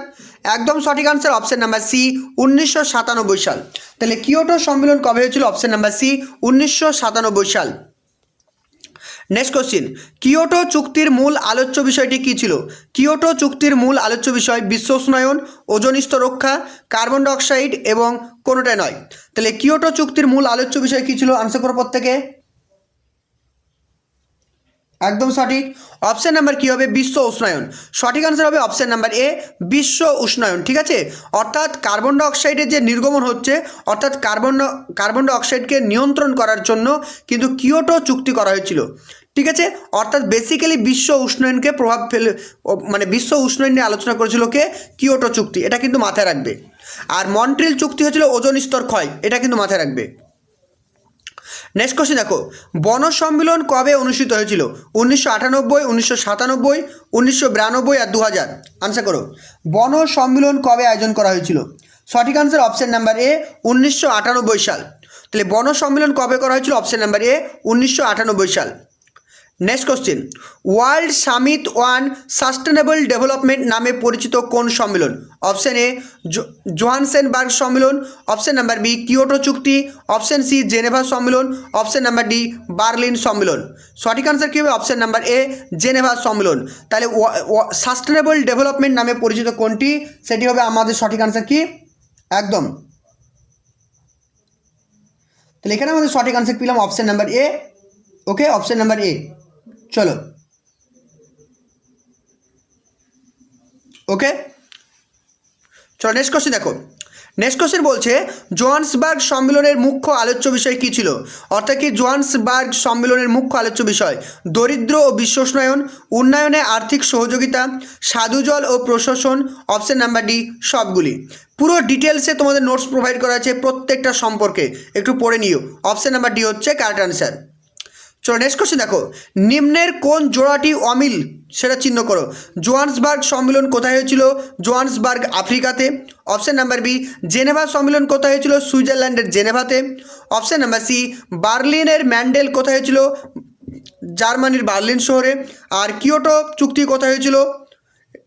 একদম সঠিক আনসার অপশন নাম্বার সি 1997 সাল। তাহলে কিয়োটো সম্মেলন কবে হয়েছিল? অপশন নাম্বার সি 1997 সাল। নেক্সট কোশ্চিন, কিয়োটো চুক্তির মূল আলোচ্য বিষয়টি কী ছিল? কিয়োটো চুক্তির মূল আলোচ্য বিষয় বিশ্ব উষ্ণায়ন, ওজোন স্তর রক্ষা, কার্বন ডাইঅক্সাইড এবং কোনোটাই নয়। তাহলে কিয়োটো চুক্তির মূল আলোচ্য বিষয় কী ছিল? আনসার করো প্রত্যেকে। একদম সঠিক অপশন নাম্বার কী হবে? বিশ্ব উষ্ণায়ন। সঠিক আনসার হবে অপশন নাম্বার এ বিশ্ব উষ্ণায়ন। ঠিক আছে, অর্থাৎ কার্বন ডাইঅক্সাইডের যে নির্গমন হচ্ছে, অর্থাৎ কার্বন ডাইঅক্সাইডকে নিয়ন্ত্রণ করার জন্য কিন্তু কিয়োটো চুক্তি করা হয়েছিল। ঠিক আছে, অর্থাৎ বেসিক্যালি বিশ্ব উষ্ণায়নকে প্রভাব ফেলে, মানে বিশ্ব উষ্ণায়ন নিয়ে আলোচনা করেছিল কে? কিয়োটো চুক্তি। এটা কিন্তু মাথায় রাখবে। আর মন্ট্রিল চুক্তি হয়েছিল ওজোন স্তর ক্ষয়, এটা কিন্তু মাথায় রাখবে। নেক্সট কোশ্চেন দেখো, বন সম্মেলন কবে অনুষ্ঠিত হয়েছিল? 1998, 1997, 1992 আর 2000। আনসার করো। বন সম্মেলন কবে আয়োজন করা হয়েছিল? সঠিক আনসার অপশন নাম্বার এ 1998 সাল। তাহলে বন সম্মেলন কবে করা হয়েছিল? অপশন নাম্বার এ 1998 সাল। Next question, world summit one sustainable development নামে পরিচিত কোন সম্মেলন? অপশন এ জোহানসেনবার্গ সম্মেলন, অপশন নাম্বার বি কিয়োটো চুক্তি, অপশন সি জেনেভা সম্মেলন, অপশন নাম্বার ডি বার্লিন সম্মেলন। সঠিক আনসার কী হবে? অপশন নাম্বার এ জেনেভা সম্মেলন। তাহলে সাস্টেনেবল ডেভেলপমেন্ট নামে পরিচিত কোনটি? সেটি হবে আমাদের সঠিক আনসার কি? একদম। তাহলে এখানে আমাদের সঠিক আনসার পেলাম অপশন নাম্বার এ। ওকে, অপশন নাম্বার এ। চলো, ওকে চলো নেক্সট কোশ্চেন দেখো। নেক্সট কোশ্চেন বলছে জোহান্সবার্গ সম্মেলনের মুখ্য আলোচ্য বিষয় কী ছিল? অর্থাৎ কি জোহান্সবার্গ সম্মেলনের মুখ্য আলোচ্য বিষয় দরিদ্র ও বিশ্ব উষ্ণায়ন, উন্নয়নে আর্থিক সহযোগিতা, সাধুজল ও প্রশাসন, অপশন নাম্বার ডি সবগুলি। পুরো ডিটেলসে তোমাদের নোটস প্রোভাইড করা আছে প্রত্যেকটা সম্পর্কে, একটু পড়ে নিও। অপশন নাম্বার ডি হচ্ছে কারেক্ট আনসার। চলো নেক্সট কোশ্চেন দেখো, নিম্নের কোন জোড়াটি অমিল সেটা চিহ্ন করো। জোহান্সবার্গ সম্মেলন কোথায় হয়েছিল? Johannesburg আফ্রিকাতে। Option number B Geneva সম্মেলন কোথায় হয়েছিল? সুইজারল্যান্ডের জেনেভাতে। অপশন নাম্বার সি বার্লিনের ম্যান্ডেল কোথায় হয়েছিল? জার্মানির বার্লিন শহরে। আর কিয়োটো চুক্তি কোথায় হয়েছিল?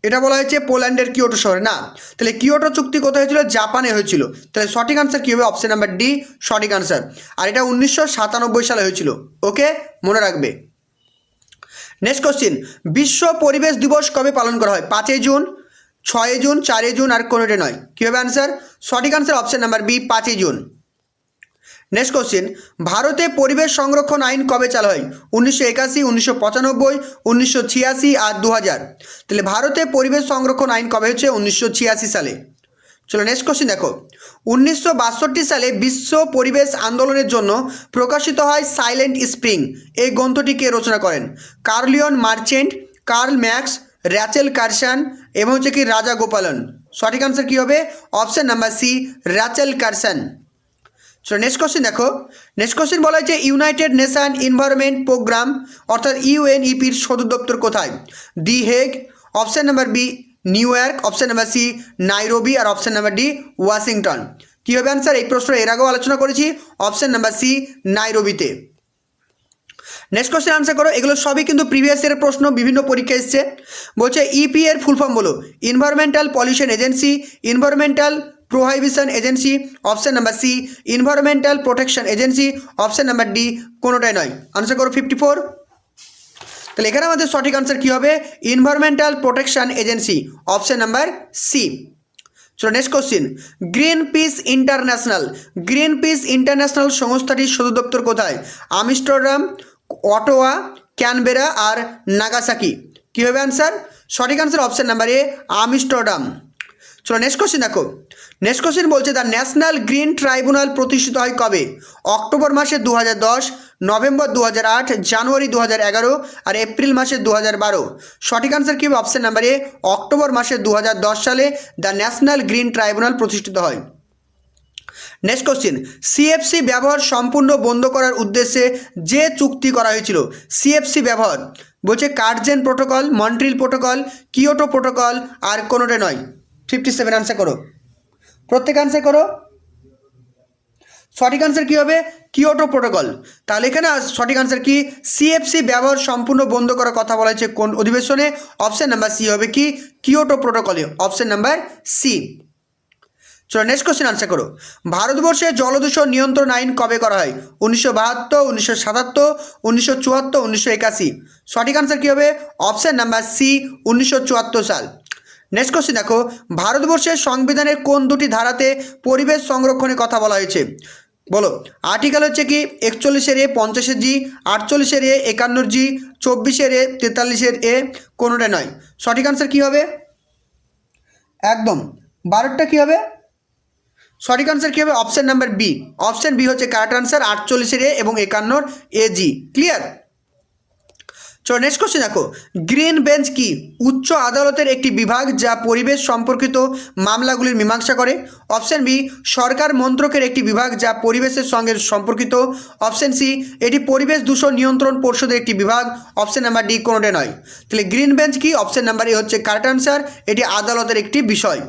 এটা বলা হয়েছে পোল্যান্ডের কিয়োটো শহরে। না, তাহলে কিয়োটো চুক্তি কোথায় হয়েছিল? জাপানে হয়েছিল। তাহলে সঠিক আনসার কী হবে? অপশন নাম্বার ডি সঠিক আনসার। আর এটা 1997 সালে হয়েছিল। ওকে, মনে রাখবে। নেক্সট কোশ্চিন, বিশ্ব পরিবেশ দিবস কবে পালন করা হয়? 5 জুন, 6 জুন, 4 জুন আর কোনোটা নয়। কী হবে আনসার? সঠিক answer option number B 5 June. Next question, ভারতে পরিবেশ সংরক্ষণ আইন কবে চালু হয়? 1981, 1995, 1986 আর 2000। তাহলে ভারতে পরিবেশ সংরক্ষণ আইন কবে হচ্ছে? 1986 সালে। চলো নেক্সট কোশ্চেন দেখো, 1962 সালে বিশ্ব পরিবেশ আন্দোলনের জন্য প্রকাশিত হয় সাইলেন্ট স্প্রিং। এই গ্রন্থটি কে রচনা করেন? Carolyn Merchant, Karl Marx, Rachel Carson এবং হচ্ছে কি রাজা গোপালন। সঠিক আনসার কী হবে? Option number C Rachel Carson. So next question দেখো। নেক্সট কোশ্চেন বলা হয়েছে ইউনাইটেড নেশন এনভায়রনমেন্ট প্রোগ্রাম অর্থাৎ ইউএনইপির সদর দপ্তর কোথায়? The Hague, option number B New York, option number C Nairobi আর অপশন নাম্বার ডি ওয়াশিংটন। কী হবে অ্যান্সার? এই প্রশ্ন এর আগেও আলোচনা করেছি। অপশন নাম্বার সি নাইরোবিতে। নেক্সট কোশ্চেন আনসার করো। এগুলো সবই কিন্তু প্রিভিয়াস ইয়ারের প্রশ্ন, বিভিন্ন পরীক্ষা এসছে। বলছে ইপি এর ফুল ফর্ম বলো। Environmental pollution agency, environmental prohibition agency, option number C environmental protection agency, option number D কোনোটাই নয়। আনসার করো 54। তাহলে এখানে আমাদের সঠিক আনসার কী হবে? Environmental protection agency, option number C. চলো next question, Greenpeace International. Greenpeace International সংস্থাটির সদর দপ্তর কোথায়? আমস্টারডাম, অটোয়া, ক্যানবেরা আর নাগাসাকি। কী হবে অ্যান্সার? সঠিক answer option number A Amsterdam. চলো নেক্সট কোশ্চেন দেখো। নেক্সট কোশ্চেন বলছে দ্য ন্যাশনাল গ্রিন ট্রাইব্যুনাল প্রতিষ্ঠিত হয় কবে? অক্টোবর মাসে 2010, নভেম্বর 2008, জানুয়ারি 2011 আর এপ্রিল মাসে 2012। সঠিক আনসার কী হবে? অপশন নাম্বার এ অক্টোবর মাসে 2010 সালে দ্য ন্যাশনাল গ্রিন ট্রাইব্যুনাল প্রতিষ্ঠিত হয়। নেক্সট কোশ্চেন, সিএফসি ব্যবহার সম্পূর্ণ বন্ধ করার উদ্দেশ্যে যে চুক্তি করা হয়েছিল। সিএফসি ব্যবহার বলছে কার্জেন protocol, Montreal protocol, Kyoto protocol আর কোনোটা নয়। 57 আনসার করো, প্রত্যেক আনসার করো। সঠিক আনসার কী হবে? Kyoto protocol. তাহলে এখানে সঠিক আনসার কি? সিএফসি ব্যবহার সম্পূর্ণ বন্ধ করার কথা বলা হয়েছে কোন অধিবেশনে? অপশন নাম্বার সি হবে কি? কিয়োটো প্রোটোকলে। Option number C. চলো নেক্সট কোশ্চেন আনসার করো। ভারতবর্ষে জলদূষণ নিয়ন্ত্রণ আইন কবে করা হয়? 1972, 1977, 1974, 1981। সঠিক আনসার কী হবে? অপশন নাম্বার সি, 1974 সাল। নেক্সট কোশ্চেন দেখো, ভারতবর্ষের সংবিধানের কোন দুটি ধারাতে পরিবেশ সংরক্ষণের কথা বলা হয়েছে? বলো। আর্টিকেল হচ্ছে কি 41-এর এ, 50-এর জি, 48-এর এ, 51-এর জি, 24-এর এ, 43-এর এ, কোনোটা নয়। সঠিক আনসার কী হবে? একদম 12টা কী হবে? সঠিক আনসার কী হবে? Option number B. Option B হচ্ছে কারেক্ট আনসার, 48-এর এ এবং 51-এর এ জি। ক্লিয়ার? চলো নেক্সট কোশ্চেন দেখো, গ্রিন বেঞ্চ কি? উচ্চ আদালতের একটি বিভাগ যা পরিবেশ সম্পর্কিত মামলাগুলির মীমাংসা করে। অপশন বি, সরকার মন্ত্রকের একটি বিভাগ যা পরিবেশের সঙ্গে সম্পর্কিত। অপশন সি, এটি পরিবেশ দূষণ নিয়ন্ত্রণ পর্ষদের একটি বিভাগ। অপশন নাম্বার ডি কোনোটা নয়। তাহলে গ্রিন বেঞ্চ কি? অপশন নাম্বার এ হচ্ছে কারেক্ট আনসার, এটি আদালতের একটি বিষয়।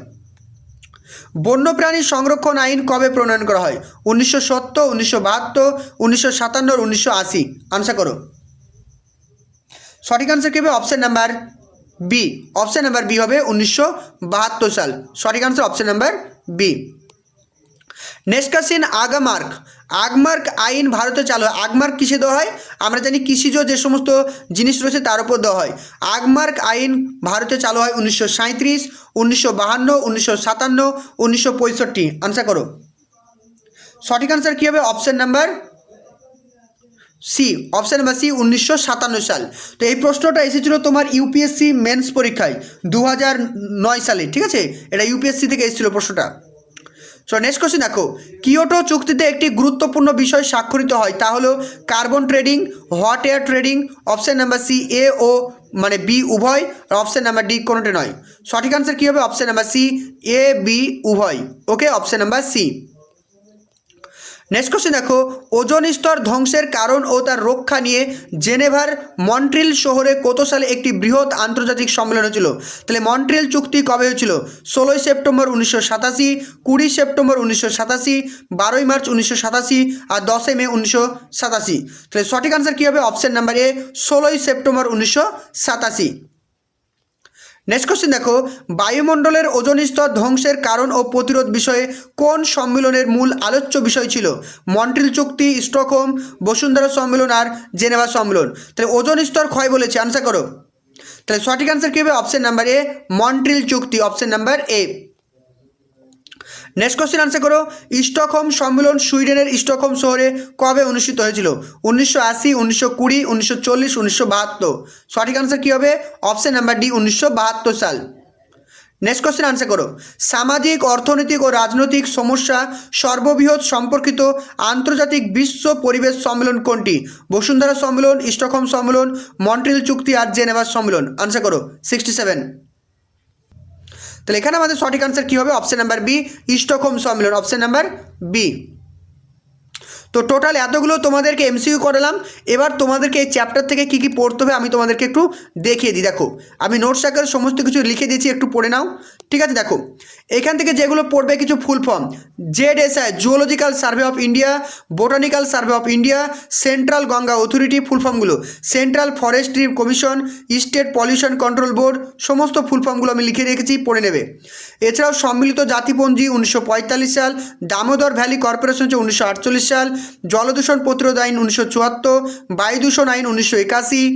বন্যপ্রাণী সংরক্ষণ আইন কবে প্রণয়ন করা হয়? 1970, 1972, 1957, 1980। আনসার করো। সঠিক আনসার কী হবে? Option number B. Option number B হবে 1972 সাল। সঠিক answer option number B. Next question, Agmark. Agmark আইন ভারতে চালু হয়। আগমার্ক কিসে দেওয়া হয়? আমরা জানি কৃষিজ যে সমস্ত জিনিস রয়েছে তার উপর দেওয়া হয়। আগমার্ক আইন ভারতে চালু হয় 1937, 1952, 1957, 1965। আনসার করো। সঠিক আনসার কী হবে? Option number C. Option number C, 1957 সাল। তো এই প্রশ্নটা এসেছিল তোমার ইউপিএসসি মেন্স পরীক্ষায় 2009 সালে। ঠিক আছে, এটা ইউপিএসসি থেকে এসেছিল প্রশ্নটা। সো নেক্সট কোশ্চেন দেখো, কিয়োটো চুক্তিতে একটি গুরুত্বপূর্ণ বিষয় স্বাক্ষরিত হয়, তা হলো carbon trading, hot air trading. Option number C, A ও মানে বি উভয়। আর অপশন নাম্বার ডি কোনোটা নয়। সঠিক আনসার কী হবে? Option number C, A B উভয়। Okay, option number C. Next question দেখো, ওজোন স্তর ধ্বংসের কারণ ও তার রক্ষা নিয়ে জেনেভার মন্ট্রিল শহরে কত সালে একটি বৃহৎ আন্তর্জাতিক সম্মেলন হয়েছিল? তাহলে মন্ট্রিল চুক্তি কবে হয়েছিল? 16 সেপ্টেম্বর 1987, 20 সেপ্টেম্বর 1987, 12 মার্চ 1987 আর 10 মে 1987। তাহলে সঠিক আনসার কী হবে? অপশন নাম্বার এ, 16 সেপ্টেম্বর 1987। নেক্সট কোশ্চেন দেখো, বায়ুমণ্ডলের ওজোন স্তর ধ্বংসের কারণ ও প্রতিরোধ বিষয়ে কোন সম্মেলনের মূল আলোচ্য বিষয় ছিল? মন্ট্রিল চুক্তি, স্টকহোম, বসুন্ধরা সম্মেলন আর জেনেভা সম্মেলন। তাহলে ওজোন স্তর ক্ষয় বলেছে। আনসার করো। তাহলে সঠিক আনসার কী হবে? অপশন নাম্বার এ, মন্ট্রিল চুক্তি। অপশন নাম্বার এ। নেক্সট কোশ্চেন আনসার করো, স্টকহোম সম্মেলন সুইডেনের স্টকহোম শহরে কবে অনুষ্ঠিত হয়েছিল? 1980, 1920, 1940, 1972। সঠিক আনসার কী হবে? অপশন নাম্বার ডি, 1972 সাল। নেক্সট কোশ্চেন আনসার করো, সামাজিক, অর্থনৈতিক ও রাজনৈতিক সমস্যা সর্ববৃহৎ সম্পর্কিত আন্তর্জাতিক বিশ্ব পরিবেশ সম্মেলন কোনটি? বসুন্ধরা সম্মেলন, স্টকহোম সম্মেলন, মন্ট্রিল চুক্তি আর জেনেভা সম্মেলন। আনসার করো। 67। তাহলে এখানে আমাদের সঠিক আনসার কী হবে? অপশন নাম্বার বি, স্টকহোম সম্মেলন। Option number B. তো টোটাল এতগুলো তোমাদেরকে এমসিকিউ করালাম। এবার তোমাদেরকে এই চ্যাপ্টার থেকে কী কী পড়তে হবে আমি তোমাদেরকে একটু দেখিয়ে দিই। দেখো, আমি নোটস আকারে সমস্ত কিছু লিখে দিয়েছি, একটু পড়ে নাও। ঠিক আছে, দেখো এখান থেকে যেগুলো পড়বে কিছু full form. ZSI, zoological survey of India, botanical survey of India, central Ganga authority, full ফর্মগুলো central forestry commission, state pollution control board, সমস্ত ফুল ফর্মগুলো আমি লিখে রেখেছি, পড়ে নেবে। এছাড়াও সম্মিলিত জাতিপুঞ্জি 1945 সাল, দামোদর ভ্যালি কর্পোরেশন হচ্ছে 1948 সাল, জলদূষণ প্রতিরোধ আইন 1974, বায়ু দূষণ আইন 1981।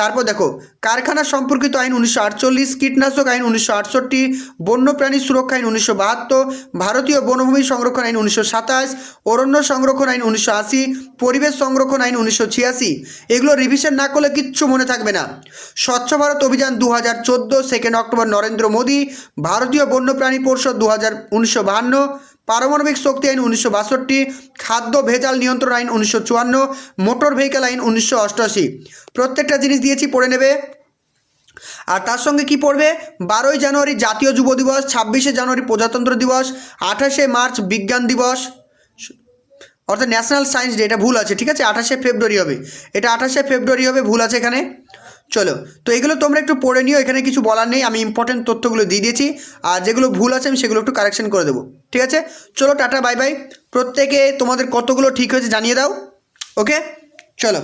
তারপর দেখো, কারখানা সম্পর্কিত আইন 1948, কীটনাশক আইন 1968, বন্যপ্রাণী সুরক্ষা আইন 1972, ভারতীয় বনভূমি সংরক্ষণ আইন 1927, অরণ্য সংরক্ষণ আইন 1980, পরিবেশ সংরক্ষণ আইন 1986। এগুলো রিভিশন না করলে কিচ্ছু মনে থাকবে না। স্বচ্ছ ভারত অভিযান 2014, 2 অক্টোবর নরেন্দ্র মোদী, ভারতীয় বন্যপ্রাণী পরিষদ 1952, পারমাণবিক শক্তি আইন 1962, খাদ্য ভেজাল নিয়ন্ত্রণ আইন 1954, মোটর ভেহিকেল আইন 1988। প্রত্যেকটা জিনিস দিয়েছি, পড়ে নেবে। আর তার সঙ্গে কি পড়বে? 12ই জানুয়ারি জাতীয় যুব দিবস, 26শে জানুয়ারি প্রজাতন্ত্র দিবস, 28শে মার্চ বিজ্ঞান দিবস অর্থাৎ ন্যাশনাল সায়েন্স ডে। এটা ভুল আছে, ঠিক আছে, 28শে ফেব্রুয়ারি হবে, এটা 28শে ফেব্রুয়ারি হবে, ভুল আছে এখানে। চলো, তো এগুলো তোমরা একটু পড়ে নিও, এখানে কিছু বলার নেই, আমি ইম্পর্টেন্ট তথ্যগুলো দিয়ে দিয়েছি, আর যেগুলো ভুল আছে আমি সেগুলো একটু কারেকশন করে দেবো। ঠিক আছে, চলো টাটা বাই বাই। প্রত্যেকে তোমাদের কতগুলো ঠিক হয়েছে জানিয়ে দাও। ওকে, চলো।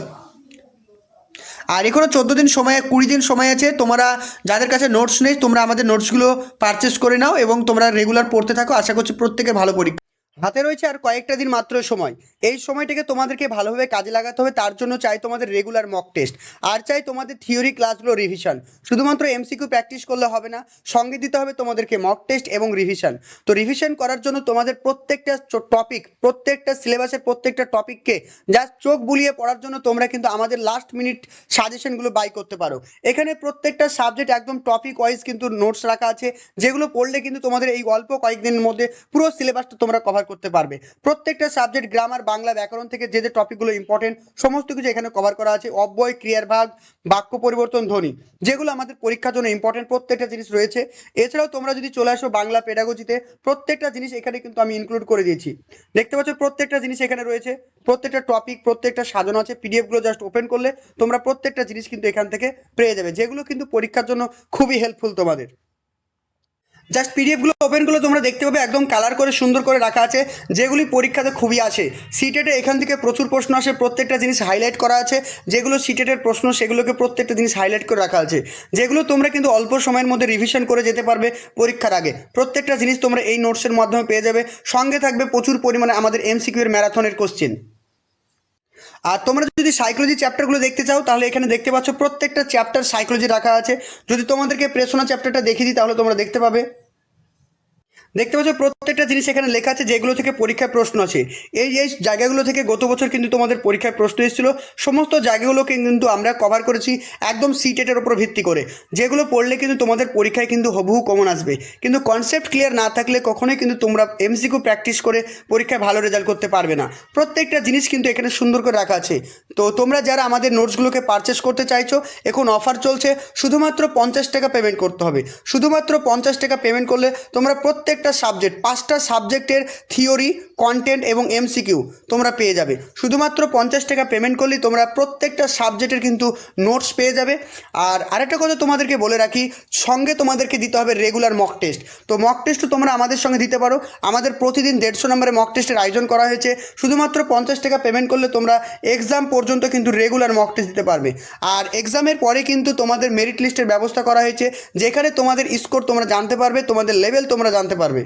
আর এখনও 14 দিন সময়, 20 দিন সময় আছে। তোমরা যাদের কাছে নোটস নেই, তোমরা আমাদের নোটসগুলো পারচেস করে নাও এবং তোমরা রেগুলার পড়তে থাকো। আশা করছি প্রত্যেকের ভালো পরীক্ষা। হাতে রয়েছে আর কয়েকটা দিন মাত্র সময়। এই সময়টাকে তোমাদেরকে ভালোভাবে কাজে লাগাতে হবে। তার জন্য চাই তোমাদের রেগুলার মক টেস্ট, আর চাই তোমাদের থিওরি ক্লাসগুলো রিভিশন। শুধুমাত্র এমসিকিউ প্র্যাকটিস করলে হবে না, সঙ্গে দিতে হবে তোমাদেরকে মক টেস্ট এবং রিভিশন। তো রিভিশন করার জন্য তোমাদের প্রত্যেকটা টপিক, প্রত্যেকটা সিলেবাসের প্রত্যেকটা টপিককে জাস্ট চোখ বুলিয়ে পড়ার জন্য তোমরা কিন্তু আমাদের লাস্ট মিনিট সাজেশনগুলো বাই করতে পারো। এখানে প্রত্যেকটা সাবজেক্ট একদম টপিক ওয়াইজ কিন্তু নোটস রাখা আছে, যেগুলো পড়লে কিন্তু তোমাদের এই অল্প কয়েকদিনের মধ্যে পুরো সিলেবাসটা তোমরা কভার করতে পারবে। প্রত্যেকটা সাবজেক্ট, গ্রামার, বাংলা, ব্যাকরণ থেকে যে যে টপিকগুলো ইম্পর্টেন্ট সমস্ত কিছু এখানে কভার করা আছে। অব্যয়, ক্রিয়ার ভাগ, বাক্য পরিবর্তন, ধ্বনি, যেগুলো আমাদের পরীক্ষার জন্য ইম্পর্টেন্ট প্রত্যেকটা জিনিস রয়েছে। এছাড়াও তোমরা যদি চলে আসো বাংলা পেডাগোজিতে, প্রত্যেকটা জিনিস এখানে কিন্তু আমি ইনক্লুড করে দিয়েছি। দেখতে পাচ্ছ প্রত্যেকটা জিনিস এখানে রয়েছে, প্রত্যেকটা টপিক, প্রত্যেকটা সাজানো আছে। পিডিএফগুলো জাস্ট ওপেন করলে তোমরা প্রত্যেকটা জিনিস কিন্তু এখান থেকে পেয়ে যাবে, যেগুলো কিন্তু পরীক্ষার জন্য খুবই হেল্পফুল তোমাদের। জাস্ট পিডিএফগুলো ওপেন করলে তোমরা দেখতে পাবে একদম কালার করে সুন্দর করে রাখা আছে, যেগুলি পরীক্ষাতে খুবই আসে। সিটেটে এখান থেকে প্রচুর প্রশ্ন আসে, প্রত্যেকটা জিনিস হাইলাইট করা আছে। যেগুলো সিটেটের প্রশ্ন সেগুলোকে প্রত্যেকটা জিনিস হাইলাইট করে রাখা আছে, যেগুলো তোমরা কিন্তু অল্প সময়ের মধ্যে রিভিশন করে যেতে পারবে পরীক্ষার আগে। প্রত্যেকটা জিনিস তোমরা এই নোটসের মাধ্যমে পেয়ে যাবে। সঙ্গে থাকবে প্রচুর পরিমাণে আমাদের এমসিকিউ এর ম্যারাথনের কোশ্চেন। আর তোমরা যদি সাইকোলজি চ্যাপ্টারগুলো দেখতে চাও তাহলে এখানে দেখতে পাচ্ছ প্রত্যেকটা চ্যাপ্টার সাইকোলজি রাখা আছে। যদি তোমাদেরকে প্রেসোনা চ্যাপ্টারটা দেখিয়ে দিই তাহলে তোমরা দেখতে পাবে। দেখতে পাচ্ছ প্রত্যেকটা জিনিস এখানে লেখা আছে যেগুলো থেকে পরীক্ষায় প্রশ্ন আছে। এই এই জায়গাগুলো থেকে গত বছর কিন্তু তোমাদের পরীক্ষায় প্রশ্ন এসেছিল। সমস্ত জায়গাগুলোকে কিন্তু আমরা কভার করেছি একদম সিটেটের উপর ভিত্তি করে, যেগুলো পড়লে কিন্তু তোমাদের পরীক্ষায় কিন্তু হুবহু কমন আসবে। কিন্তু কনসেপ্ট ক্লিয়ার না থাকলে কখনোই কিন্তু তোমরা এমসিকিউ প্র্যাকটিস করে পরীক্ষায় ভালো রেজাল্ট করতে পারবে না। প্রত্যেকটা জিনিস কিন্তু এখানে সুন্দর করে রাখা আছে। তো তোমরা যারা আমাদের নোটসগুলোকে পারচেস করতে চাইছো, এখন অফার চলছে, শুধুমাত্র 50 টাকা পেমেন্ট করতে হবে। শুধুমাত্র 50 টাকা পেমেন্ট করলে তোমরা প্রত্যেকটা সাবজেক্ট, 5টা সাবজেক্টের থিওরি, কন্টেন্ট এবং এমসিকিউ তোমরা পেয়ে যাবে। শুধুমাত্র 50 টাকা পেমেন্ট করলেই তোমরা প্রত্যেকটা সাবজেক্টের কিন্তু নোটস পেয়ে যাবে। আর আরেকটা কথা তোমাদেরকে বলে রাখি, সঙ্গে তোমাদেরকে দিতে হবে রেগুলার মক টেস্ট। তো মক টেস্টও তোমরা আমাদের সঙ্গে দিতে পারো। আমাদের প্রতিদিন 150 নম্বরে মক টেস্টের আয়োজন করা হয়েছে। শুধুমাত্র 50 টাকা পেমেন্ট করলে তোমরা এক্সাম পর্যন্ত কিন্তু রেগুলার মক টেস্ট দিতে পারবে। আর এক্সামের পরে কিন্তু তোমাদের মেরিট লিস্টের ব্যবস্থা করা হয়েছে, যেখানে তোমাদের স্কোর তোমরা জানতে পারবে, তোমাদের লেভেল তোমরা জানতে পারবে।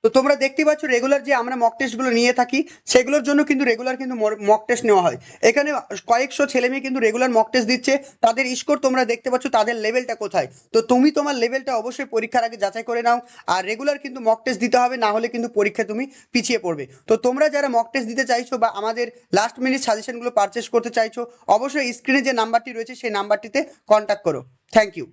তো তোমরা দেখতে পাচ্ছ রেগুলার যে আমরা মক টেস্টগুলো নিয়ে থাকি, সেগুলোর জন্য কিন্তু রেগুলার কিন্তু মক টেস্ট নেওয়া হয়। এখানে কয়েকশো ছেলে মেয়ে কিন্তু রেগুলার মক টেস্ট দিচ্ছে, তাদের স্কোর তোমরা দেখতে পাচ্ছ, তাদের লেভেলটা কোথায়। তো তুমি তোমার লেভেলটা অবশ্যই পরীক্ষার আগে যাচাই করে নাও। আর রেগুলার কিন্তু মক টেস্ট দিতে হবে, না হলে কিন্তু পরীক্ষায় তুমি পিছিয়ে পড়বে। তো তোমরা যারা মক টেস্ট দিতে চাইছো বা আমাদের লাস্ট মিনিট সাজেশনগুলো পারচেস করতে চাইছো, অবশ্যই স্ক্রিনে যে নাম্বারটি রয়েছে সেই নাম্বারটিতে কন্ট্যাক্ট করো। Thank you.